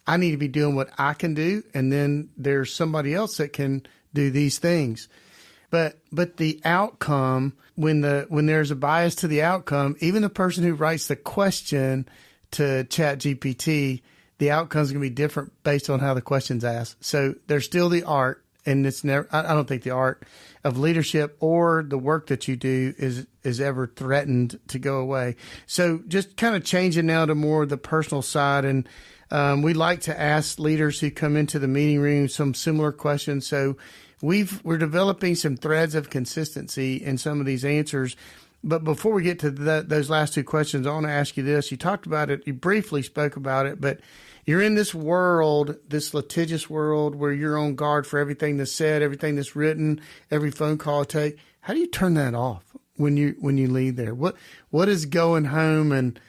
I need to be doing what I can do, and then there's somebody else that can do these things. But the outcome, when there's a bias to the outcome, even the person who writes the question to ChatGPT, the outcome is going to be different based on how the question's asked. So there's still the art, and it's never. I don't think the art of leadership or the work that you do is ever threatened to go away. So just kind of changing now to more of the personal side, and we like to ask leaders who come into the meeting room some similar questions. So we're developing some threads of consistency in some of these answers. But before we get to those last two questions, I want to ask you this. You talked about it. You briefly spoke about it, but you're in this world, this litigious world where you're on guard for everything that's said, everything that's written, every phone call I take. How do you turn that off when you leave there? What is going home? And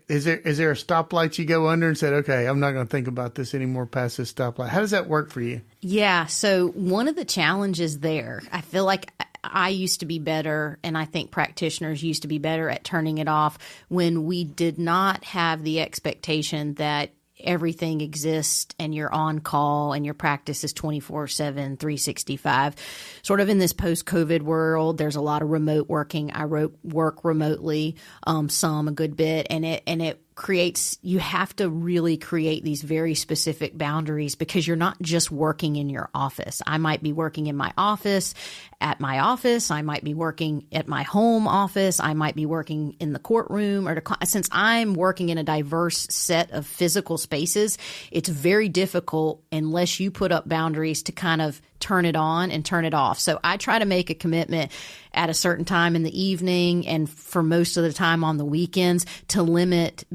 is there a stoplight you go under and said, okay, I'm not going to think about this anymore past this stoplight? How does that work for you? Yeah. So one of the challenges there, I feel like I used to be better, and I think practitioners used to be better at turning it off when we did not have the expectation that everything exists and you're on call and your practice is 24/7, 365. Sort of in this post-COVID world, there's a lot of remote working. I work remotely, a good bit, and it creates, you have to really create these very specific boundaries because you're not just working in your office. I might be working in my office, at my office. I might be working at my home office. I might be working in the courtroom. Since I'm working in a diverse set of physical spaces, it's very difficult unless you put up boundaries to kind of turn it on and turn it off. So I try to make a commitment at a certain time in the evening and for most of the time on the weekends to limit,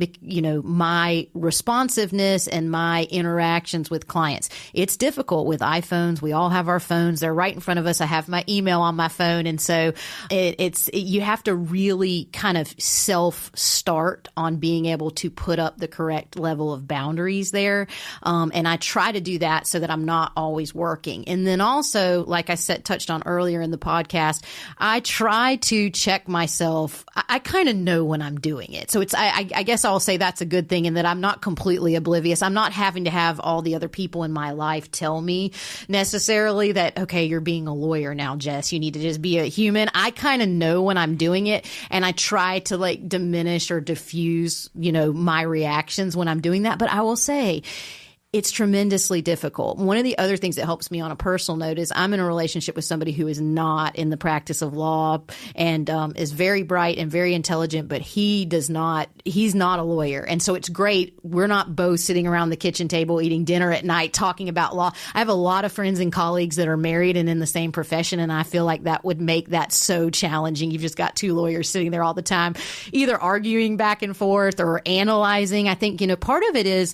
my responsiveness and my interactions with clients. It's difficult with iPhones. We all have our phones. They're right in front of us. I have my email on my phone. And so you have to really kind of self-start on being able to put up the correct level of boundaries there. And I try to do that so that I'm not always working. And then also, like I touched on earlier in the podcast, I try to check myself. I kind of know when I'm doing it. So I guess I'll say that's a good thing in that I'm not completely oblivious. I'm not having to have all the other people in my life tell me necessarily that, okay, you're being a lawyer now, Jess. You need to just be a human. I kind of know when I'm doing it, and I try to diminish or diffuse, my reactions when I'm doing that. But I will say, it's tremendously difficult. One of the other things that helps me on a personal note is I'm in a relationship with somebody who is not in the practice of law and is very bright and very intelligent, but he's not a lawyer. And so it's great. We're not both sitting around the kitchen table eating dinner at night talking about law. I have a lot of friends and colleagues that are married and in the same profession, and I feel like that would make that so challenging. You've just got two lawyers sitting there all the time, either arguing back and forth or analyzing. I think, part of it is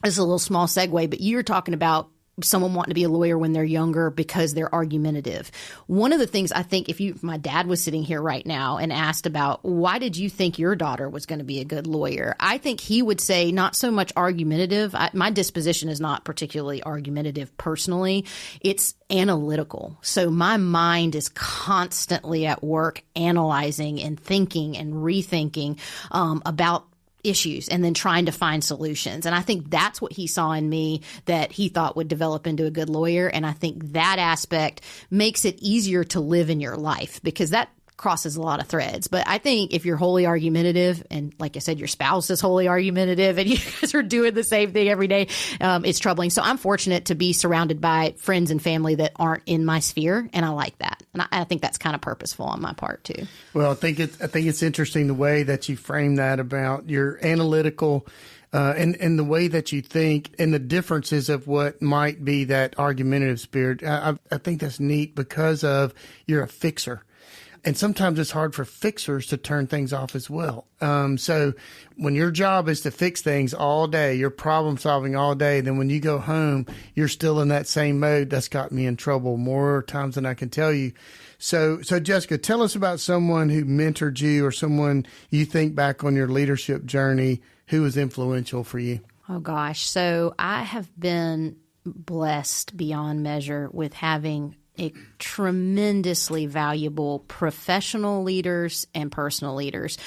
a little small segue, but you're talking about someone wanting to be a lawyer when they're younger because they're argumentative. One of the things I think, if my dad was sitting here right now and asked about why did you think your daughter was going to be a good lawyer, I think he would say not so much argumentative. My disposition is not particularly argumentative personally. It's analytical. So my mind is constantly at work analyzing and thinking and rethinking about issues and then trying to find solutions. And I think that's what he saw in me that he thought would develop into a good lawyer. And I think that aspect makes it easier to live in your life because that crosses a lot of threads. But I think if you're wholly argumentative, and like I said, your spouse is wholly argumentative and you guys are doing the same thing every day, it's troubling. So I'm fortunate to be surrounded by friends and family that aren't in my sphere, and I like that. And I think that's kind of purposeful on my part too. Well, I think it's interesting the way that you frame that about your analytical and the way that you think and the differences of what might be that argumentative spirit. I think that's neat because of you're a fixer. And sometimes it's hard for fixers to turn things off as well. So when your job is to fix things all day, you're problem solving all day, then when you go home, you're still in that same mode. That's got me in trouble more times than I can tell you. So Jessica, tell us about someone who mentored you or someone you think back on your leadership journey who was influential for you. Oh, gosh. So I have been blessed beyond measure with having a tremendously valuable professional leaders and personal leaders.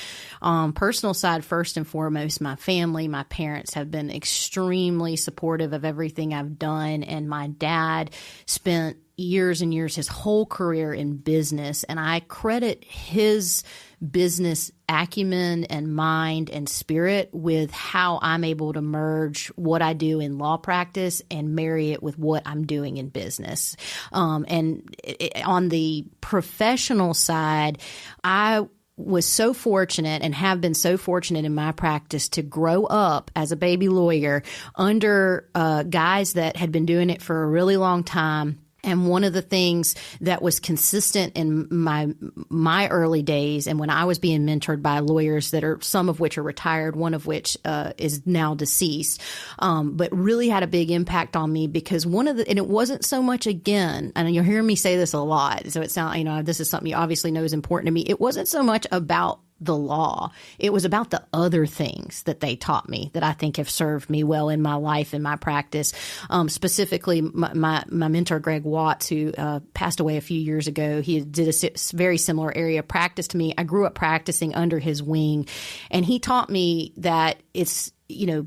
Personal side, first and foremost, my family, my parents have been extremely supportive of everything I've done. And my dad spent years and years, his whole career in business. And I credit his business acumen and mind and spirit with how I'm able to merge what I do in law practice and marry it with what I'm doing in business. On the professional side, I was so fortunate and have been so fortunate in my practice to grow up as a baby lawyer under guys that had been doing it for a really long time. And one of the things that was consistent in my early days and when I was being mentored by lawyers that are, some of which are retired, one of which is now deceased, but really had a big impact on me because and it wasn't so much, again, and you'll hear me say this a lot, so it sounds, this is something you obviously know is important to me. It wasn't so much about the law. It was about the other things that they taught me that I think have served me well in my life and my practice. Specifically, my mentor, Greg Watts, who passed away a few years ago, he did a very similar area of practice to me. I grew up practicing under his wing, and he taught me that it's,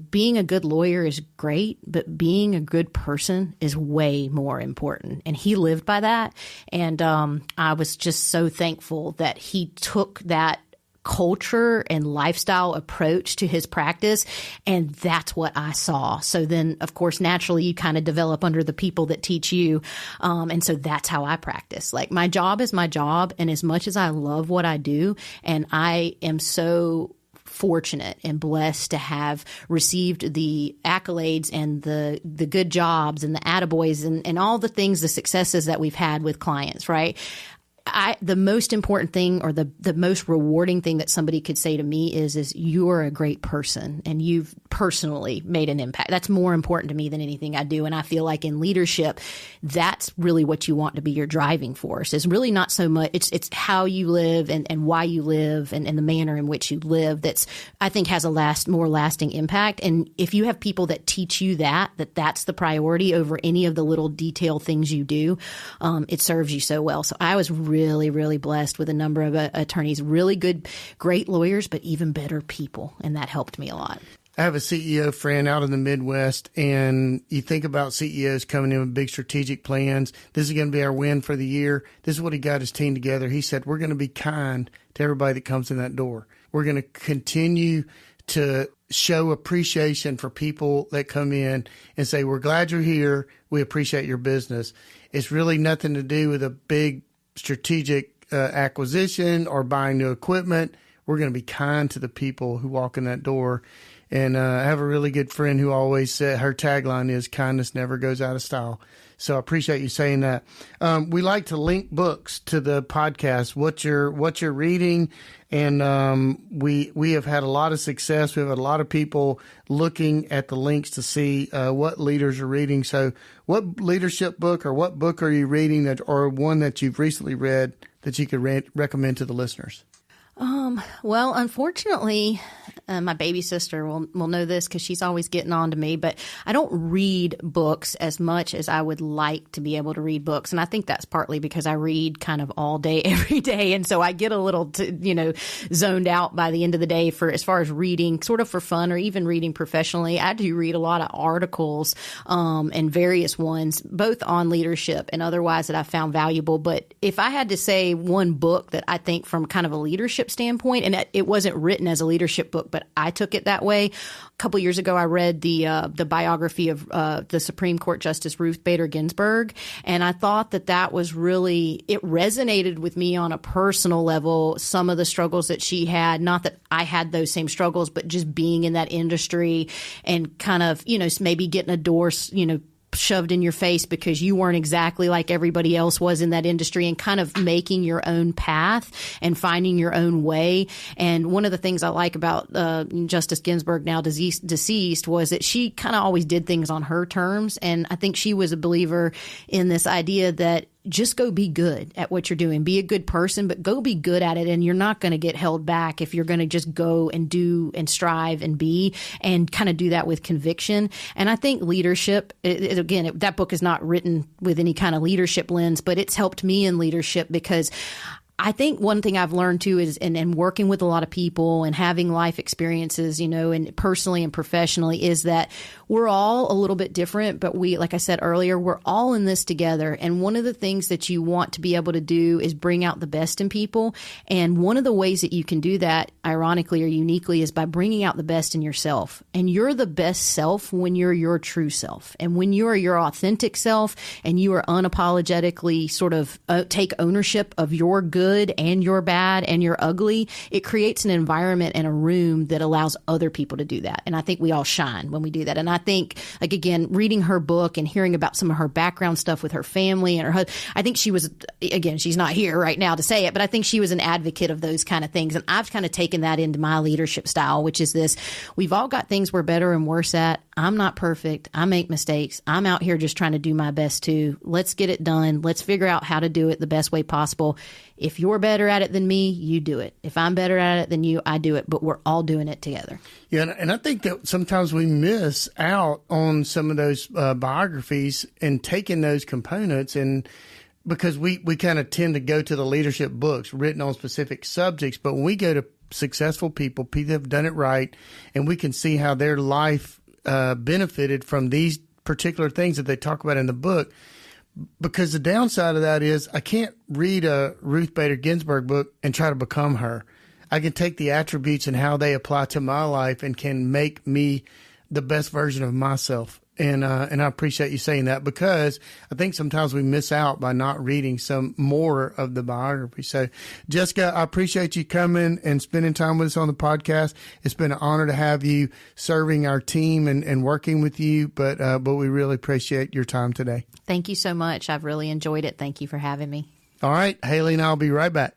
being a good lawyer is great, but being a good person is way more important. And he lived by that. And I was just so thankful that he took that culture and lifestyle approach to his practice. And that's what I saw. So then, of course, naturally, you kind of develop under the people that teach you. And so that's how I practice. Like, my job is my job. And as much as I love what I do, and I am so fortunate and blessed to have received the accolades and the good jobs and the attaboys and all the things, the successes that we've had with clients, right? The most important thing, or the most rewarding thing that somebody could say to me is you're a great person and you've personally made an impact. That's more important to me than anything I do. And I feel like in leadership, that's really what you want to be your driving force. It's really not so much, it's how you live and why you live and the manner in which you live that's, I think, has a more lasting impact. And if you have people that teach you that's the priority over any of the little detail things you do, it serves you so well. So I was really, really blessed with a number of attorneys, really good, great lawyers, but even better people. And that helped me a lot. I have a CEO friend out in the Midwest, and you think about CEOs coming in with big strategic plans. This is going to be our win for the year. This is what he got his team together. He said, we're going to be kind to everybody that comes in that door. We're going to continue to show appreciation for people that come in and say, we're glad you're here. We appreciate your business. It's really nothing to do with a big strategic acquisition or buying new equipment. We're going to be kind to the people who walk in that door. And I have a really good friend who always said her tagline is kindness never goes out of style. So I appreciate you saying that. We like to link books to the podcast, what you're reading. And we have had a lot of success. We've had a lot of people looking at the links to see what leaders are reading. So what leadership book or what book are you reading or one that you've recently read that you could recommend to the listeners? Well, unfortunately, my baby sister will know this because she's always getting on to me, but I don't read books as much as I would like to be able to read books. And I think that's partly because I read kind of all day, every day. And so I get a little, zoned out by the end of the day as far as reading, sort of for fun or even reading professionally. I do read a lot of articles, and various ones, both on leadership and otherwise that I found valuable. But if I had to say one book that I think from kind of a leadership standpoint, and it wasn't written as a leadership book, but I took it that way. A couple years ago, I read the biography of the Supreme Court Justice Ruth Bader Ginsburg, and I thought that was really, it resonated with me on a personal level, some of the struggles that she had. Not that I had those same struggles, but just being in that industry and kind of, maybe getting a door, shoved in your face because you weren't exactly like everybody else was in that industry, and kind of making your own path and finding your own way. And one of the things I like about Justice Ginsburg, now deceased, was that she kind of always did things on her terms. And I think she was a believer in this idea that just go be good at what you're doing. Be a good person, but go be good at it. And you're not going to get held back if you're going to just go and do and strive and be, and kind of do that with conviction. And I think leadership, that book is not written with any kind of leadership lens, but it's helped me in leadership because I think one thing I've learned too is, and working with a lot of people and having life experiences, and personally and professionally, is that we're all a little bit different, but like I said earlier, we're all in this together. And one of the things that you want to be able to do is bring out the best in people. And one of the ways that you can do that, ironically or uniquely, is by bringing out the best in yourself. And you're the best self when you're your true self. And when you are your authentic self and you are unapologetically sort of take ownership of your good and your bad and your ugly, it creates an environment and a room that allows other people to do that. And I think we all shine when we do that. And I think, like, again, reading her book and hearing about some of her background stuff with her family and I think she was, again, she's not here right now to say it, but I think she was an advocate of those kind of things. And I've kind of taken that into my leadership style, which is this: we've all got things we're better and worse at. I'm not perfect. I make mistakes. I'm out here just trying to do my best too. Let's get it done. Let's figure out how to do it the best way possible. If you're better at it than me, you do it. If I'm better at it than you, I do it. But we're all doing it together. Yeah, and I think that sometimes we miss out on some of those biographies and taking those components, and because we kind of tend to go to the leadership books written on specific subjects. But when we go to successful people that have done it right, and we can see how their life benefited from these particular things that they talk about in the book. Because the downside of that is I can't read a Ruth Bader Ginsburg book and try to become her. I can take the attributes and how they apply to my life and can make me the best version of myself. And I appreciate you saying that, because I think sometimes we miss out by not reading some more of the biography. So, Jessica, I appreciate you coming and spending time with us on the podcast. It's been an honor to have you serving our team and working with you, but we really appreciate your time today. Thank you so much. I've really enjoyed it. Thank you for having me. All right, Hali and I'll be right back.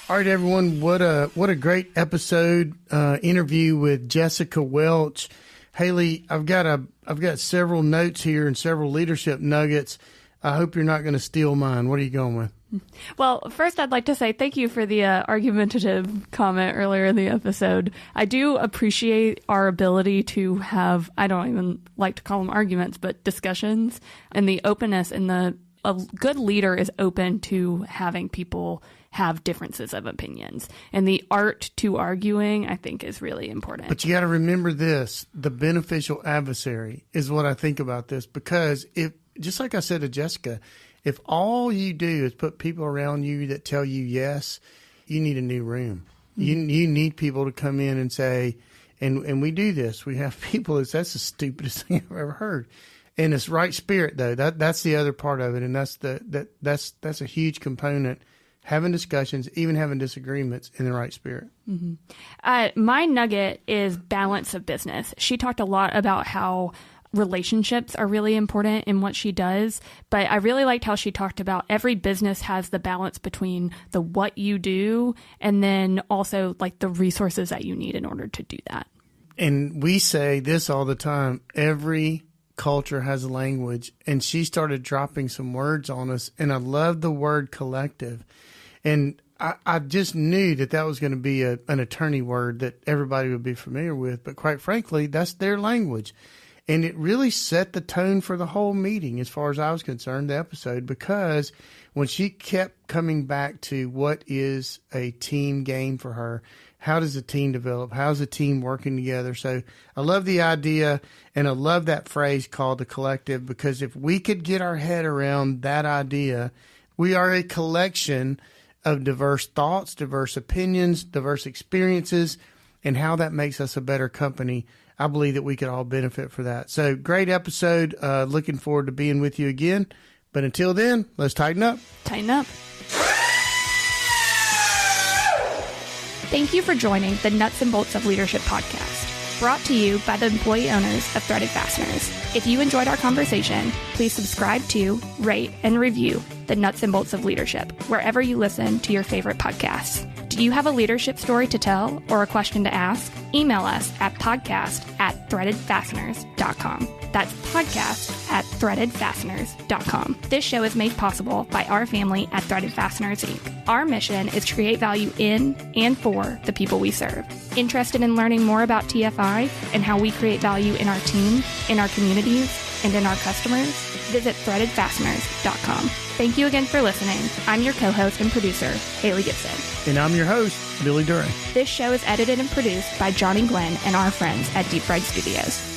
All right, everyone. What a great episode, interview with Jessica Welch. Hali, I've got several notes here and several leadership nuggets. I hope you're not going to steal mine. What are you going with? Well, first, I'd like to say thank you for the argumentative comment earlier in the episode. I do appreciate our ability to have, I don't even like to call them arguments, but discussions, and the openness, and a good leader is open to having people have differences of opinions. And the art to arguing, I think, is really important. But you got to remember this: the beneficial adversary is what I think about this, because if, just like I said to Jessica, if all you do is put people around you that tell you yes, you need a new room. Mm-hmm. You need people to come in and say, and we do this. We have people that's the stupidest thing I've ever heard. And it's right spirit, though. That's the other part of it, and that's a huge component having discussions, even having disagreements in the right spirit. My nugget is balance of business. She talked a lot about how relationships are really important in what she does, but I really liked how she talked about every business has the balance between the what you do and then also like the resources that you need in order to do that. And we say this all the time, every culture has a language, and she started dropping some words on us, and I love the word collective. And I just knew that was going to be an attorney word that everybody would be familiar with, but quite frankly, that's their language. And it really set the tone for the whole meeting, as far as I was concerned, the episode, because when she kept coming back to what is a team game for her, how does a team develop? How's a team working together? So I love the idea, and I love that phrase called the collective, because if we could get our head around that idea, we are a collection of diverse thoughts, diverse opinions, diverse experiences, and how that makes us a better company. I believe that we could all benefit for that. So great episode. Looking forward to being with you again. But until then, let's tighten up. Tighten up. Thank you for joining the Nuts and Bolts of Leadership podcast, brought to you by the employee owners of Threaded Fasteners. If you enjoyed our conversation, please subscribe to, rate, and review the Nuts and Bolts of Leadership wherever you listen to your favorite podcasts. Do you have a leadership story to tell or a question to ask? Email us at podcast@threadedfasteners.com. That's podcast@threadedfasteners.com. This show is made possible by our family at Threaded Fasteners, Inc. Our mission is to create value in and for the people we serve. Interested in learning more about TFI and how we create value in our team, in our communities, and in our customers? Visit threadedfasteners.com. Thank you again for listening. I'm your co-host and producer, Haley Gibson. And I'm your host, Billy Duray. This show is edited and produced by Johnny Glenn and our friends at Deep Fried Studios.